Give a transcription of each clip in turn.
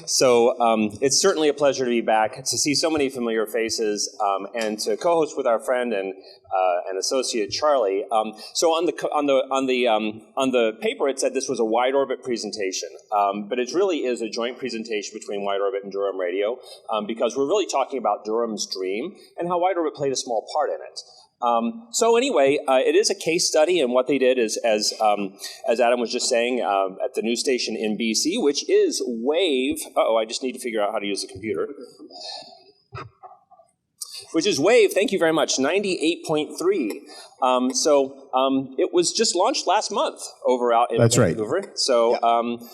So it's certainly a pleasure to be back, to see so many familiar faces, and to co-host with our friend and associate Charlie. So on the paper, it said this was a WideOrbit presentation, but it really is a joint presentation between WideOrbit and Durham Radio, because we're really talking about Durham's dream and how WideOrbit played a small part in it. So anyway, it is a case study, and what they did is, as Adam was just saying, at the news station in BC, which is Wave. I just need to figure out how to use the computer. Which is Wave. Thank you very much. 98.3. It was just launched last month over out in Vancouver. Right. So,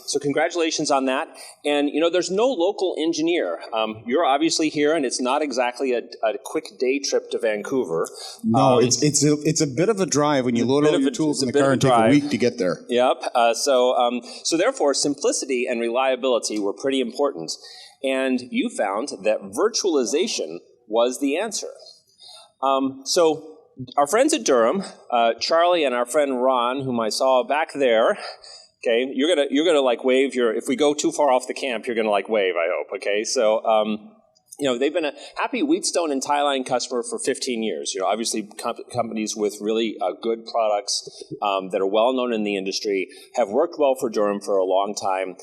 so congratulations on that. And there's no local engineer. You're obviously here, and it's not exactly a quick day trip to Vancouver. No, it's a bit of a drive when you load all your tools in the car and take a week to get there. Yep. So therefore, simplicity and reliability were pretty important. And you found that virtualization was the answer. So our friends at Durham, Charlie and our friend Ron, whom I saw back there, okay, you're gonna like wave if we go too far off the camp, you're gonna like wave, I hope, okay? So, they've been a happy Wheatstone and Tie-Line customer for 15 years. Obviously companies with really good products that are well known in the industry have worked well for Durham for a long time.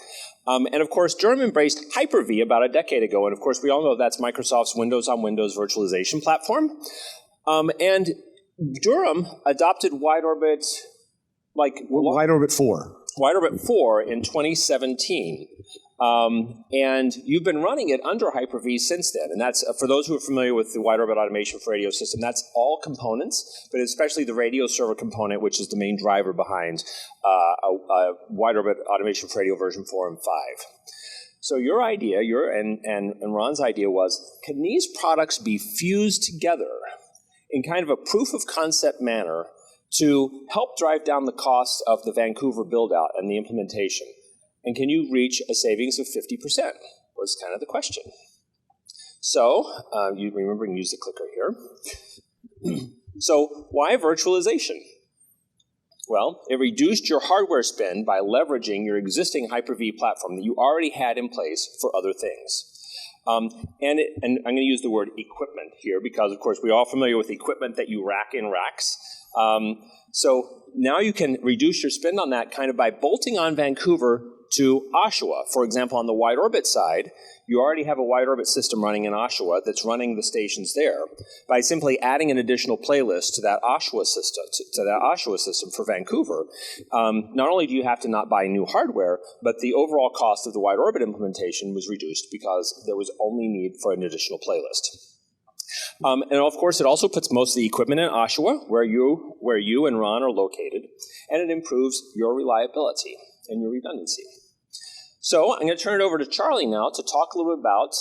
And of course, Durham embraced Hyper-V about a decade ago. And of course, we all know that's Microsoft's Windows on Windows virtualization platform. And Durham adopted WideOrbit, WideOrbit 4. WideOrbit 4 in 2017. And you've been running it under Hyper-V since then. And that's, for those who are familiar with the WideOrbit Automation for Radio system, that's all components, but especially the radio server component, which is the main driver behind WideOrbit Automation for Radio version 4 and 5. So your idea, and Ron's idea was, can these products be fused together in kind of a proof of concept manner to help drive down the cost of the Vancouver build-out and the implementation? And can you reach a savings of 50%? Was kind of the question. So, you remember to use the clicker here. So, why virtualization? Well, it reduced your hardware spend by leveraging your existing Hyper-V platform that you already had in place for other things. And I'm going to use the word equipment here because, of course, we're all familiar with equipment that you rack in racks. So now you can reduce your spend on that kind of by bolting on Vancouver to Oshawa. For example, on the WideOrbit side, you already have a WideOrbit system running in Oshawa that's running the stations there. By simply adding an additional playlist to that Oshawa system, for Vancouver, not only do you have to not buy new hardware, but the overall cost of the WideOrbit implementation was reduced because there was only need for an additional playlist. And of course, it also puts most of the equipment in Oshawa, where you and Ron are located, and it improves your reliability and your redundancy. So I'm going to turn it over to Charlie now to talk a little bit about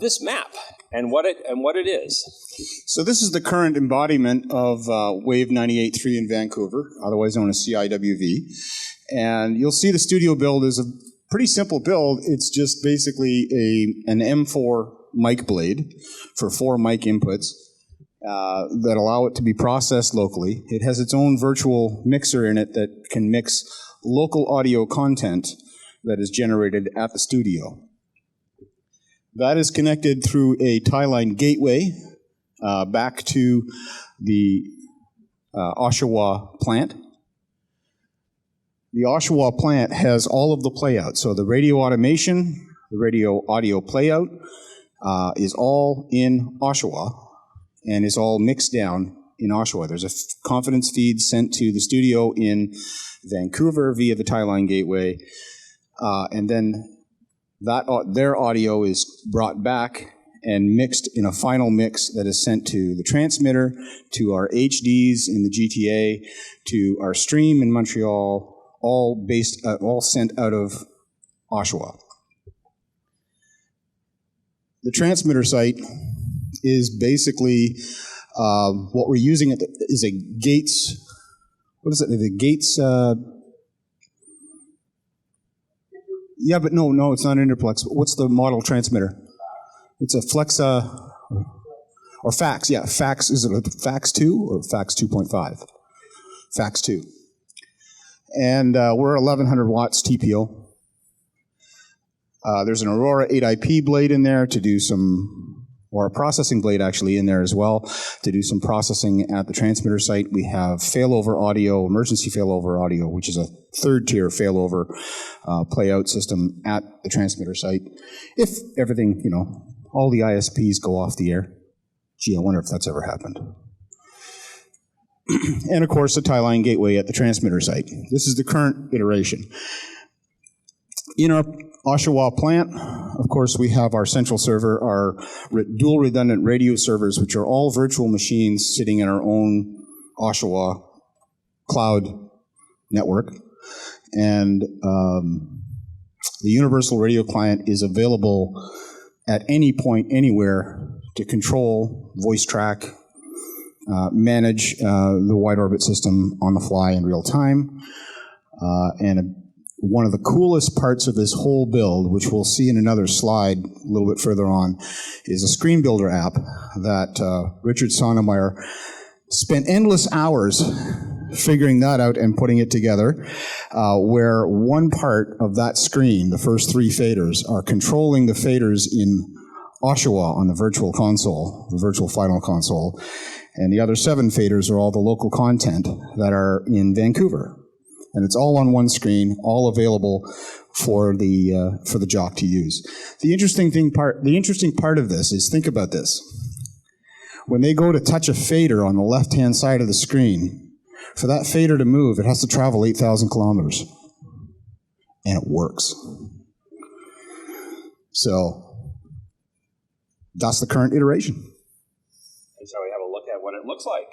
this map and what it is. So this is the current embodiment of Wave 98.3 in Vancouver, otherwise known as CIWV. And you'll see the studio build is a pretty simple build. It's just basically an M4 mic blade for 4 mic inputs that allow it to be processed locally. It has its own virtual mixer in it that can mix local audio content that is generated at the studio. That is connected through a Tie-Line gateway back to the Oshawa plant. The Oshawa plant has all of the playout. So the radio automation, the radio audio playout is all in Oshawa and is all mixed down in Oshawa. There's a confidence feed sent to the studio in Vancouver via the Tie-Line gateway. And then their audio is brought back and mixed in a final mix that is sent to the transmitter, to our HDs in the GTA, to our stream in Montreal, all sent out of Oshawa. The transmitter site is basically what we're using is a Gates. What is it? The Gates. Yeah, but no, it's not an Interplex. What's the model transmitter? It's a Flexa or Fax. Yeah, Fax. Is it a Fax 2 or Fax 2.5? Fax 2. And we're 1100 watts TPO. There's an Aurora 8IP blade in there to do some, or a processing blade actually in there as well, to do some processing at the transmitter site. We have failover audio, emergency failover audio, which is a third-tier failover play-out system at the transmitter site. If everything, all the ISPs go off the air. Gee, I wonder if that's ever happened. And, of course, the tie-line gateway at the transmitter site. This is the current iteration. In our Oshawa plant, of course, we have our central server, our dual redundant radio servers, which are all virtual machines sitting in our own Oshawa cloud network. And the universal radio client is available at any point, anywhere, to control, voice track, manage the WideOrbit system on the fly in real time. One of the coolest parts of this whole build, which we'll see in another slide a little bit further on, is a screen builder app that Richard Sonnemeyer spent endless hours figuring that out and putting it together, where one part of that screen, the first 3 faders, are controlling the faders in Oshawa on the virtual console, the virtual final console, and the other 7 faders are all the local content that are in Vancouver. And it's all on one screen, all available for the jock to use. The interesting part of this is, think about this. When they go to touch a fader on the left-hand side of the screen, for that fader to move, it has to travel 8,000 kilometers. And it works. So, that's the current iteration. And so we have a look at what it looks like.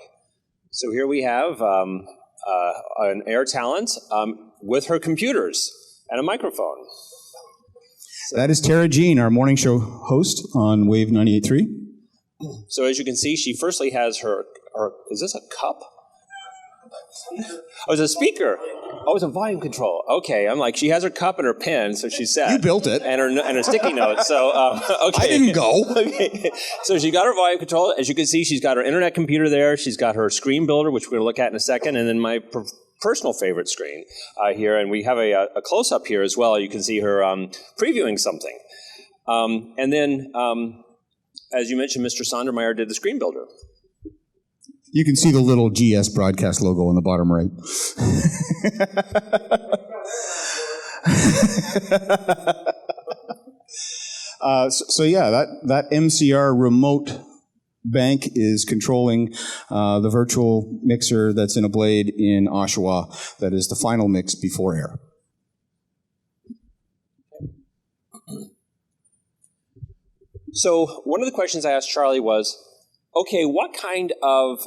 So here we have an Air Talent with her computers and a microphone. So that is Tara Jean, our morning show host on Wave 98.3. So as you can see, she firstly has her is this a cup? Oh, it's a speaker. Oh, it's a volume control. Okay, I'm like, she has her cup and her pen, so she's set. You built it. And her sticky notes, so, okay. I didn't go. Okay, so she got her volume control. As you can see, she's got her internet computer there. She's got her screen builder, which we're going to look at in a second, and then my personal favorite screen here, and we have a close-up here as well. You can see her previewing something. And then, as you mentioned, Mr. Sondermeyer did the screen builder. You can see the little GS broadcast logo on the bottom right. So yeah, that MCR remote bank is controlling the virtual mixer that's in a blade in Oshawa. That is the final mix before air. So one of the questions I asked Charlie was, okay, what kind of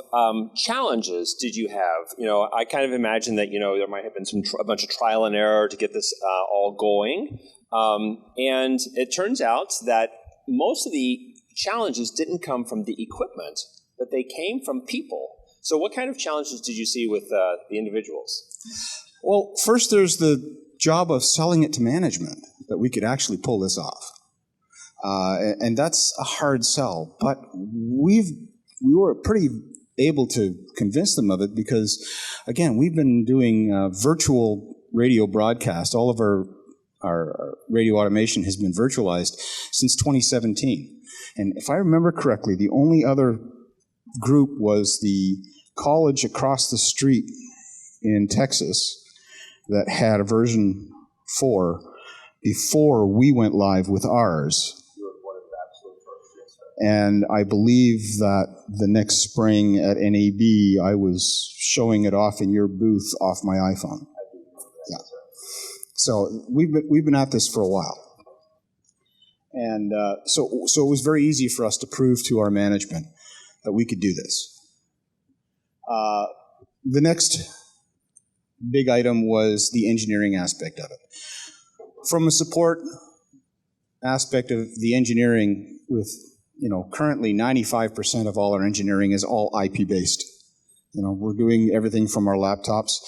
challenges did you have? I kind of imagine that, there might have been a bunch of trial and error to get this all going. And it turns out that most of the challenges didn't come from the equipment, but they came from people. So what kind of challenges did you see with the individuals? Well, first there's the job of selling it to management, that we could actually pull this off. And that's a hard sell, but we were pretty able to convince them of it because, again, we've been doing virtual radio broadcast. All of our radio automation has been virtualized since 2017. And if I remember correctly, the only other group was the college across the street in Texas that had a version 4 before we went live with ours. And I believe that the next spring at NAB, I was showing it off in your booth off my iPhone. Yeah. So we've been at this for a while, and so it was very easy for us to prove to our management that we could do this. The next big item was the engineering aspect of it. From a support aspect of the engineering, with currently 95% of all our engineering is all IP-based. We're doing everything from our laptops.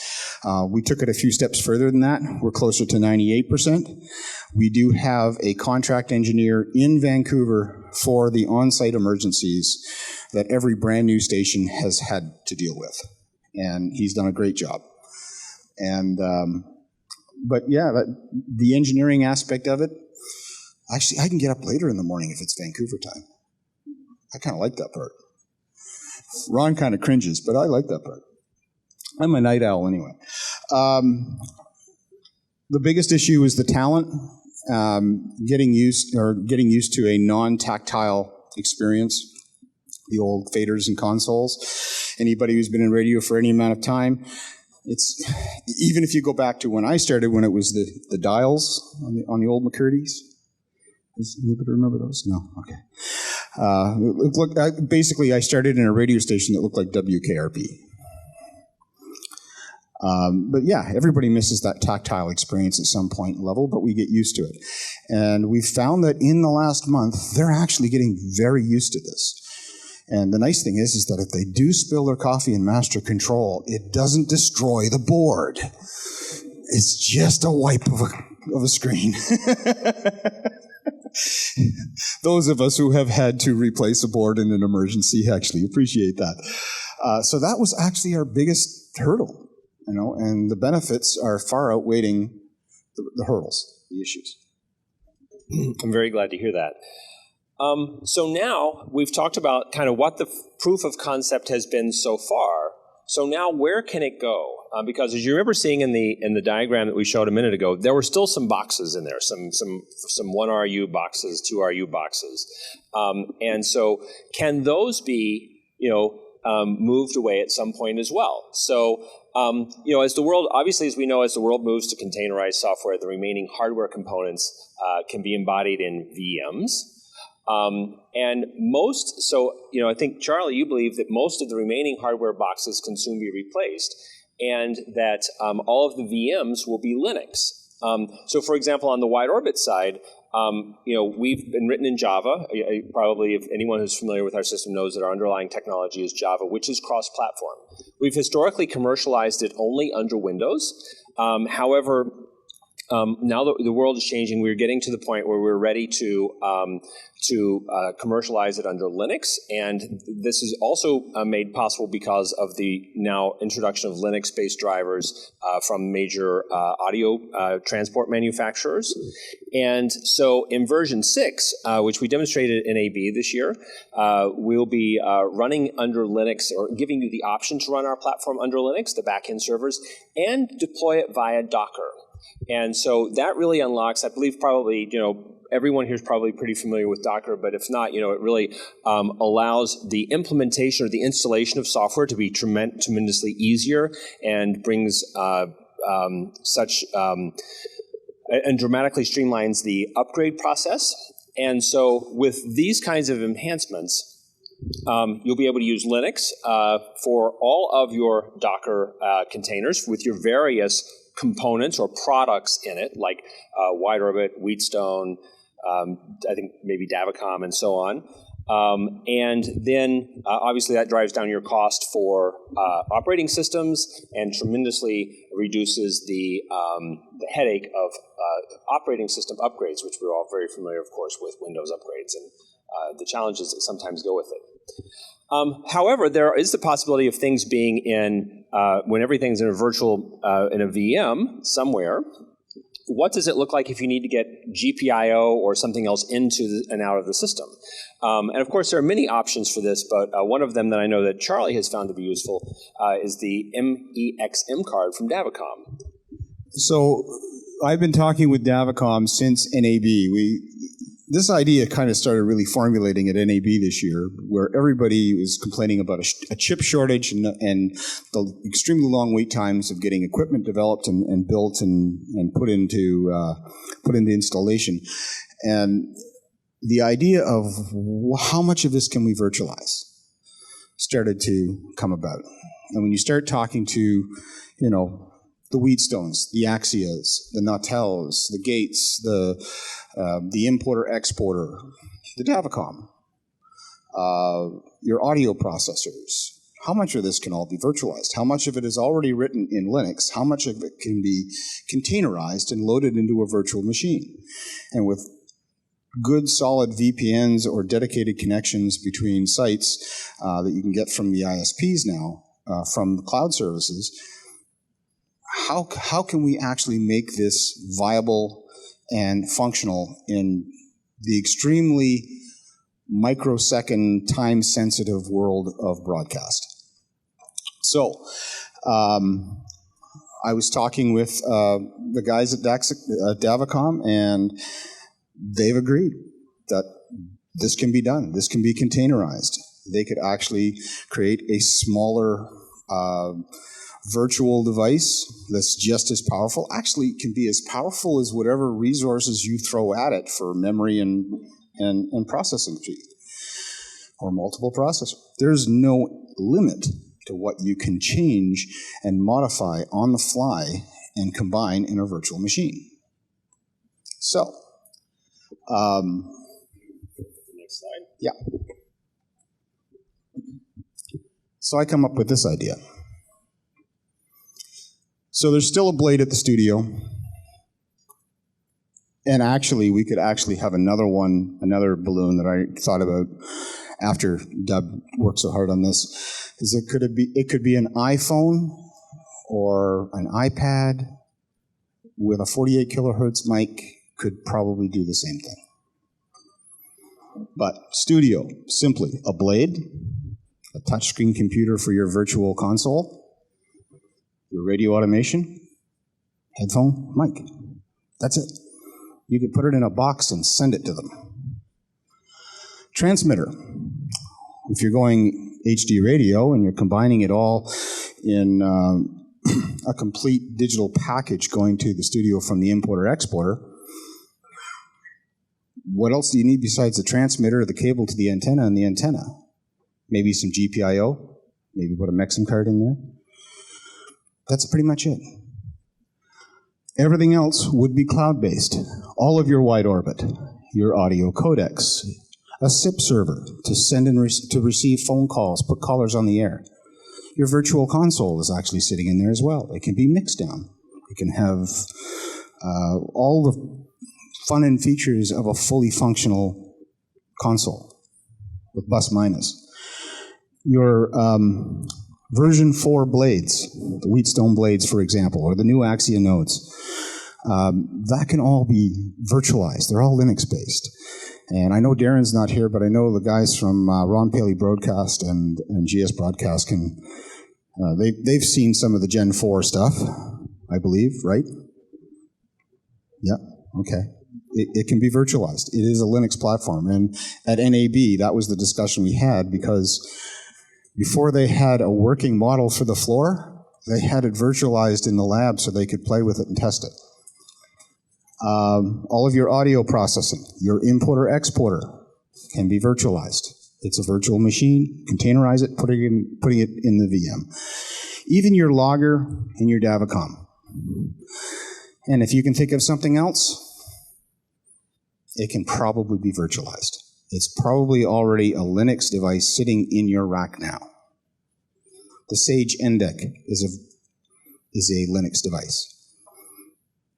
We took it a few steps further than that. We're closer to 98%. We do have a contract engineer in Vancouver for the on-site emergencies that every brand new station has had to deal with. And he's done a great job. And, but yeah, the engineering aspect of it, Actually, I can get up later in the morning if it's Vancouver time. I kind of like that part. Ron kind of cringes, but I like that part. I'm a night owl anyway. The biggest issue is the talent. Getting used to a non-tactile experience. The old faders and consoles. Anybody who's been in radio for any amount of time, it's even if you go back to when I started, when it was the dials on the old McCurdy's. Does anybody remember those? No. Okay. Basically, I started in a radio station that looked like WKRP. But yeah, everybody misses that tactile experience at some point level, but we get used to it. And we've found that in the last month, they're actually getting very used to this. And the nice thing is that if they do spill their coffee in master control, it doesn't destroy the board. It's just a wipe of a screen. Those of us who have had to replace a board in an emergency actually appreciate that. So that was actually our biggest hurdle, and the benefits are far outweighing the hurdles, the issues. I'm very glad to hear that. So now we've talked about kind of what the proof of concept has been so far. So now where can it go? Because as you remember seeing in the diagram that we showed a minute ago, there were still some boxes in there, some 1 RU boxes, 2 RU boxes. And so can those be, moved away at some point as well? So, as the world, obviously, as we know, as the world moves to containerized software, the remaining hardware components can be embodied in VMs. I think, Charlie, you believe that most of the remaining hardware boxes can soon be replaced, and that all of the VMs will be Linux. So, for example, on the WideOrbit side, we've been written in Java. Probably, if anyone who's familiar with our system knows that our underlying technology is Java, which is cross-platform. We've historically commercialized it only under Windows. However, now that the world is changing, we're getting to the point where we're ready to commercialize it under Linux, and this is also made possible because of the now introduction of Linux-based drivers from major audio transport manufacturers. And so in version 6, which we demonstrated in AB this year, we'll be running under Linux, or giving you the option to run our platform under Linux, the backend servers, and deploy it via Docker. And so that really unlocks, I believe probably, everyone here is probably pretty familiar with Docker, but if not, it really allows the implementation or the installation of software to be tremendously easier, and brings and dramatically streamlines the upgrade process. And so with these kinds of enhancements, you'll be able to use Linux for all of your Docker containers with your various components or products in it, like WideOrbit, Wheatstone, I think maybe Davicom, and so on. And then, obviously, that drives down your cost for operating systems and tremendously reduces the headache of operating system upgrades, which we're all very familiar, of course, with Windows upgrades and the challenges that sometimes go with it. However, there is the possibility of things being in, when everything's in a virtual, in a VM somewhere. What does it look like if you need to get GPIO or something else into and out of the system? And of course, there are many options for this, but one of them that I know that Charlie has found to be useful is the MEXM card from Davicom. So I've been talking with Davicom since NAB. This idea kind of started really formulating at NAB this year, where everybody was complaining about a chip shortage and the extremely long wait times of getting equipment developed and built and put into installation. And the idea of how much of this can we virtualize started to come about. And when you start talking to, the Wheatstones, the Axias, the Nautels, the Gates, the importer-exporter, the Davicom, your audio processors. How much of this can all be virtualized? How much of it is already written in Linux? How much of it can be containerized and loaded into a virtual machine? And with good, solid VPNs or dedicated connections between sites that you can get from the ISPs now, from the cloud services, how can we actually make this viable and functional in the extremely microsecond, time-sensitive world of broadcast. So, I was talking with the guys at Davicom, and they've agreed that this can be done. This can be containerized. They could actually create a smaller virtual device that's just as powerful. Actually, it can be as powerful as whatever resources you throw at it for memory and processing speed, or multiple processors. There's no limit to what you can change and modify on the fly and combine in a virtual machine. So, next slide. Yeah. So I come up with this idea. So there's still a blade at the studio. And actually, we could actually have another balloon that I thought about after Deb worked so hard on this, is it could be an iPhone or an iPad with a 48 kilohertz mic could probably do the same thing. But studio, simply a blade, a touchscreen computer for your virtual console, your radio automation, headphone, mic. That's it. You could put it in a box and send it to them. Transmitter. If you're going HD radio and you're combining it all in a complete digital package going to the studio from the importer-exporter, what else do you need besides the transmitter, the cable to the antenna, and the antenna? Maybe some GPIO, maybe put a Mexim card in there. That's pretty much it. Everything else would be cloud-based. All of your WideOrbit, your audio codecs, a SIP server to send and to receive phone calls, put callers on the air. Your virtual console is actually sitting in there as well. It can be mixed down. It can have all the fun and features of a fully functional console with bus minus. Your version 4 blades, the Wheatstone blades, for example, or the new Axia nodes, that can all be virtualized. They're all Linux-based. And I know Darren's not here, but I know the guys from Ron Paley Broadcast and GS Broadcast can, they've seen some of the Gen 4 stuff, I believe, right? Yeah, okay. It can be virtualized. It is a Linux platform. And at NAB, that was the discussion we had, because before they had a working model for the floor, they had it virtualized in the lab so they could play with it and test it. All of your audio processing, your importer-exporter can be virtualized. It's a virtual machine, containerize it, putting it in the VM. Even your logger and your Davicom. And if you can think of something else, it can probably be virtualized. It's probably already a Linux device sitting in your rack now. The Sage NDEC is a Linux device.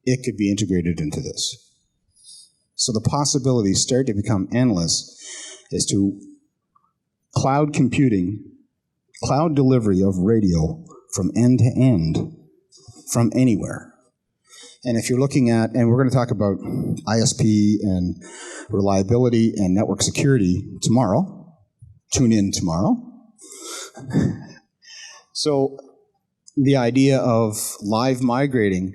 It could be integrated into this. So the possibilities start to become endless as to cloud computing, cloud delivery of radio from end to end, from anywhere. And if you're looking at, and we're going to talk about ISP and reliability and network security tomorrow. Tune in tomorrow. So the idea of live migrating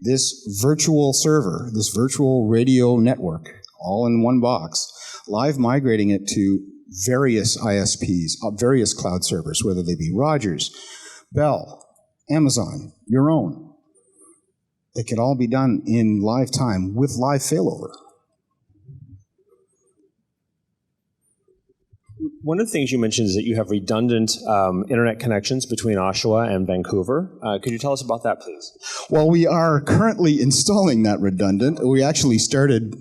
this virtual server, this virtual radio network, all in one box, live migrating it to various ISPs, various cloud servers, whether they be Rogers, Bell, Amazon, your own. It can all be done in live time with live failover. One of the things you mentioned is that you have redundant internet connections between Oshawa and Vancouver. Could you tell us about that, please? Well, we are currently installing that redundant. We actually started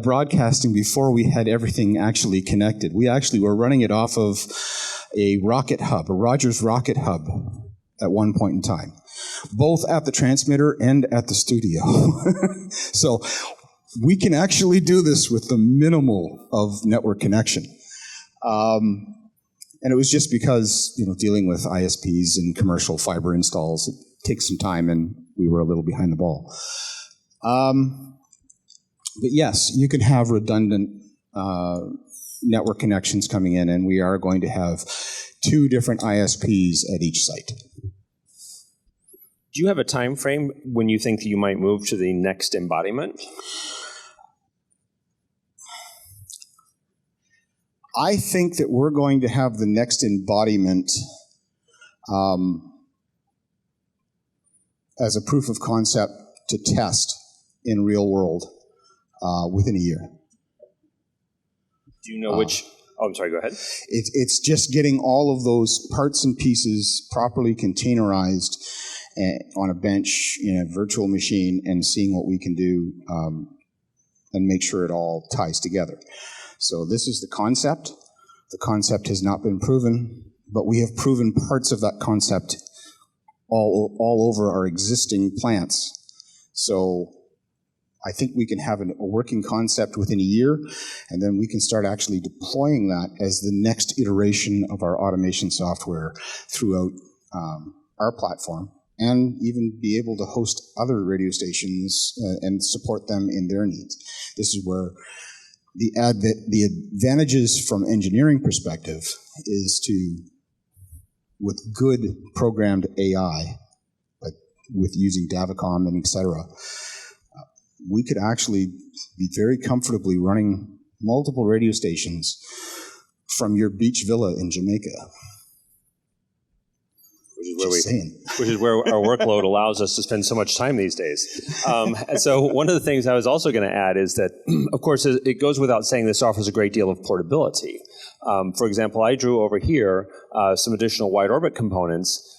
broadcasting before we had everything actually connected. We actually were running it off of a rocket hub, a Rogers rocket hub, at one point in time, both at the transmitter and at the studio. So we can actually do this with the minimal of network connection. And it was just because, dealing with ISPs and commercial fiber installs, it takes some time, and we were a little behind the ball. But yes, you can have redundant network connections coming in, and we are going to have 2 different ISPs at each site. Do you have a time frame when you think that you might move to the next embodiment? I think that we're going to have the next embodiment as a proof of concept to test in real world within a year. Do you know which? Oh, I'm sorry, go ahead. It's just getting all of those parts and pieces properly containerized on a bench in a virtual machine and seeing what we can do and make sure it all ties together. So this is the concept. The concept has not been proven, but we have proven parts of that concept all over our existing plants. So I think we can have a working concept within a year, and then we can start actually deploying that as the next iteration of our automation software throughout our platform, and even be able to host other radio stations and support them in their needs. This is where the advantages from engineering perspective is to, with good programmed AI, like with using Davicom and et cetera, we could actually be very comfortably running multiple radio stations from your beach villa in Jamaica. Which is where our workload allows us to spend so much time these days. And so one of the things I was also going to add is that, of course, it goes without saying this offers a great deal of portability. For example, I drew over here some additional wide orbit components,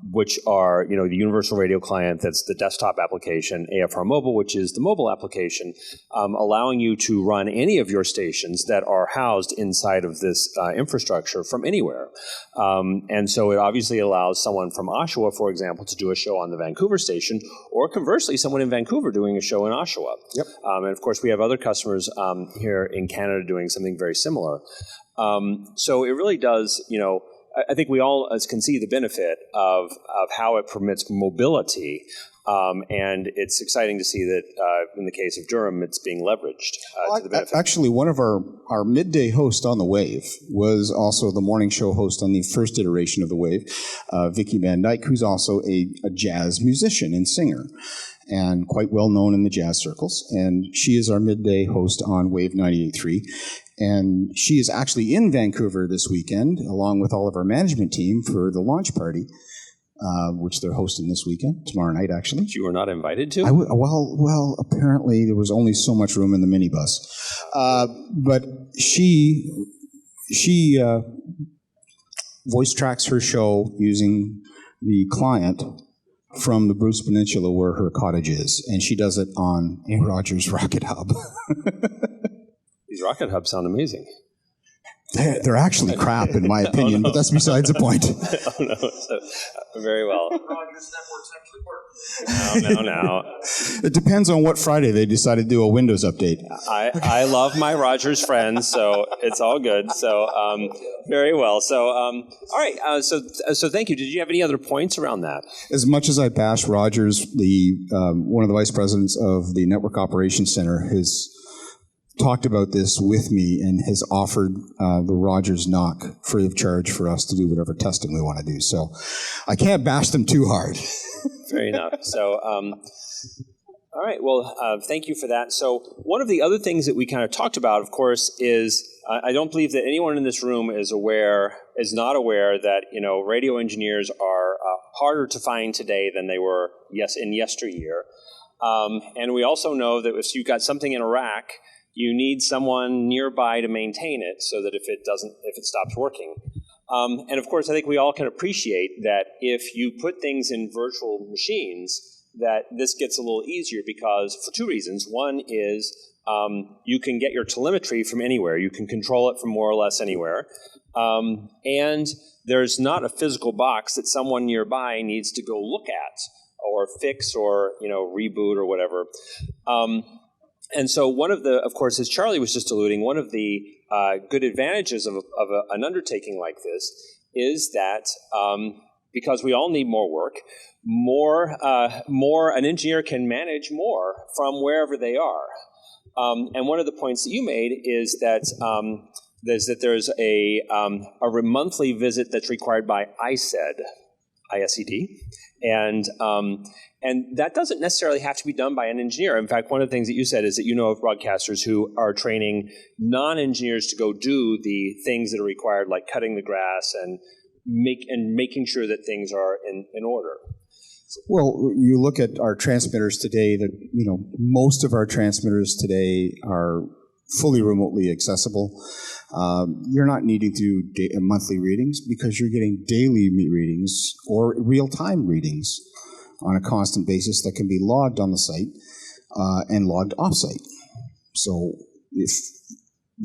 which are, the universal radio client, that's the desktop application, AFR Mobile, which is the mobile application, allowing you to run any of your stations that are housed inside of this infrastructure from anywhere. And so it obviously allows someone from Oshawa, for example, to do a show on the Vancouver station, or conversely, someone in Vancouver doing a show in Oshawa. Yep. And of course, we have other customers here in Canada doing something very similar. So it really does, I think we all can see the benefit of how it permits mobility, and it's exciting to see that in the case of Durham, it's being leveraged to the benefit. Actually, one of our midday host on the Wave was also the morning show host on the first iteration of the Wave, Vicky Van Dyke, who's also a jazz musician and singer, and quite well known in the jazz circles. And she is our midday host on Wave 98.3. And she is actually in Vancouver this weekend, along with all of our management team, for the launch party, which they're hosting this weekend, tomorrow night, actually. Which you were not invited to? Well, apparently there was only so much room in the minibus. But she voice tracks her show using the client from the Bruce Peninsula, where her cottage is, and she does it on a Rogers Rocket Hub. These rocket hubs sound amazing. They're actually crap, in my opinion, but that's besides the point. Oh, no. So, very well. Rogers networks actually work. No. It depends on what Friday they decide to do a Windows update. I love my Rogers friends, so it's all good. So, very well. So, all right. So thank you. Did you have any other points around that? As much as I bash Rogers, one of the vice presidents of the Network Operations Center has talked about this with me and has offered the Rogers NOC free of charge for us to do whatever testing we want to do. So I can't bash them too hard. Fair enough. So, all right. Well, thank you for that. So one of the other things that we kind of talked about, of course, is I don't believe that anyone in this room is not aware that, radio engineers are harder to find today than they were in yesteryear. And we also know that if you've got something in a rack, you need someone nearby to maintain it so that if it stops working. And of course, I think we all can appreciate that if you put things in virtual machines, that this gets a little easier because for 2 reasons. One is you can get your telemetry from anywhere. You can control it from more or less anywhere. And there's not a physical box that someone nearby needs to go look at or fix or reboot or whatever. And so of course, as Charlie was just alluding, one of the good advantages of an undertaking like this is that because we all need more work, an engineer can manage more from wherever they are. And one of the points that you made is that there's a monthly visit that's required by ISED, and that doesn't necessarily have to be done by an engineer. In fact, one of the things that you said is that you know of broadcasters who are training non-engineers to go do the things that are required, like cutting the grass and making sure that things are in order. Well, you look at our transmitters today, that, most of our transmitters today are fully remotely accessible. You're not needing to do monthly readings because you're getting daily readings or real-time readings on a constant basis that can be logged on the site and logged off-site. So if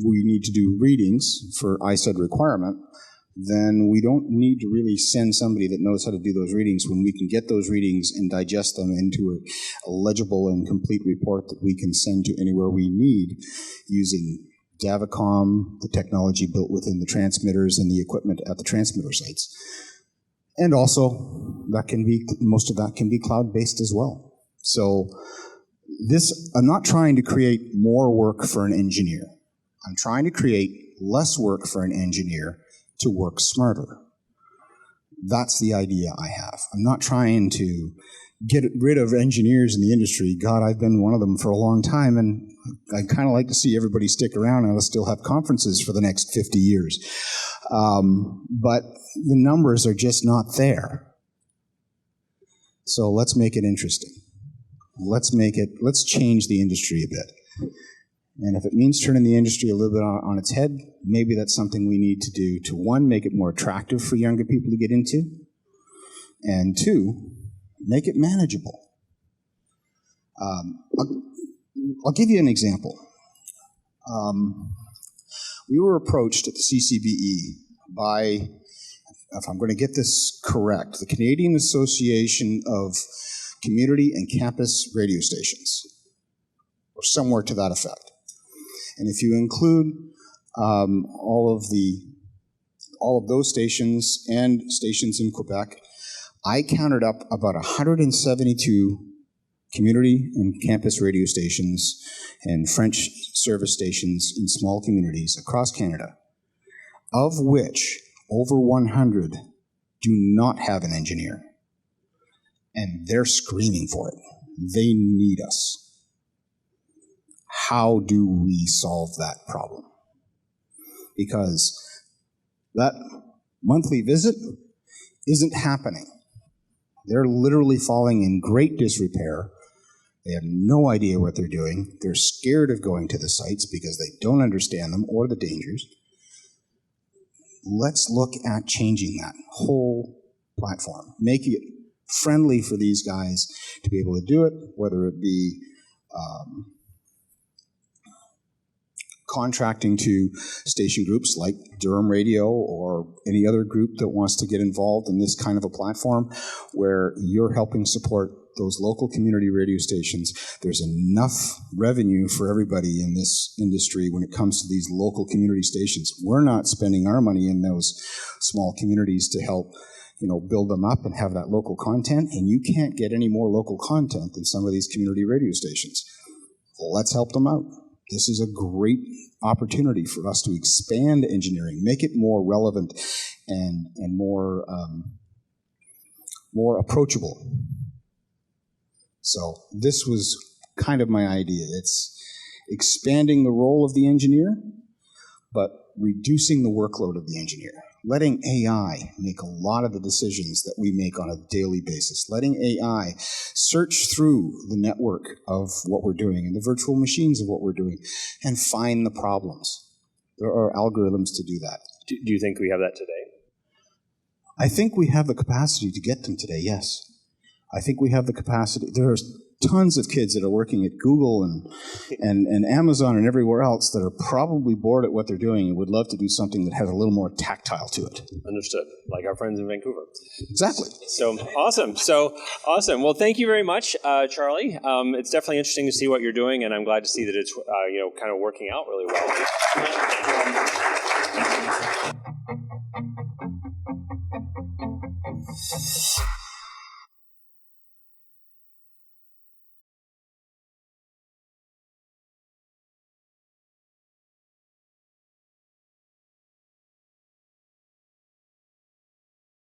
we need to do readings for ISED requirement, then we don't need to really send somebody that knows how to do those readings when we can get those readings and digest them into a legible and complete report that we can send to anywhere we need using Davicom, the technology built within the transmitters and the equipment at the transmitter sites. And also, most of that can be cloud-based as well. So I'm not trying to create more work for an engineer. I'm trying to create less work for an engineer to work smarter. That's the idea I have. I'm not trying to get rid of engineers in the industry. God, I've been one of them for a long time, and I kind of like to see everybody stick around, and I'll still have conferences for the next 50 years. But the numbers are just not there. So let's make it interesting. Let's change the industry a bit. And if it means turning the industry a little bit on its head, maybe that's something we need to do to, one, make it more attractive for younger people to get into, and two, make it manageable. I'll give you an example. We were approached at the CCBE by, if I'm going to get this correct, the Canadian Association of Community and Campus Radio Stations, or somewhere to that effect. And if you include all of those stations and stations in Quebec, I counted up about 172 community and campus radio stations and French service stations in small communities across Canada, of which over 100 do not have an engineer. And they're screaming for it. They need us. How do we solve that problem? Because that monthly visit isn't happening. They're literally falling in great disrepair. They have no idea what they're doing. They're scared of going to the sites because they don't understand them or the dangers. Let's look at changing that whole platform. Make it friendly for these guys to be able to do it, whether it be contracting to station groups like Durham Radio or any other group that wants to get involved in this kind of a platform where you're helping support those local community radio stations. There's enough revenue for everybody in this industry when it comes to these local community stations. We're not spending our money in those small communities to help build them up and have that local content, and you can't get any more local content than some of these community radio stations. Well, let's help them out. This is a great opportunity for us to expand engineering, make it more relevant and more approachable. So this was kind of my idea. It's expanding the role of the engineer, but reducing the workload of the engineer. Letting AI make a lot of the decisions that we make on a daily basis. Letting AI search through the network of what we're doing and the virtual machines of what we're doing and find the problems. There are algorithms to do that. Do you think we have that today? I think we have the capacity to get them today, yes. I think we have the capacity. There's tons of kids that are working at Google and Amazon and everywhere else that are probably bored at what they're doing and would love to do something that has a little more tactile to it. Understood. Like our friends in Vancouver. Exactly. So awesome. Well, thank you very much, Charlie. It's definitely interesting to see what you're doing, and I'm glad to see that it's kind of working out really well.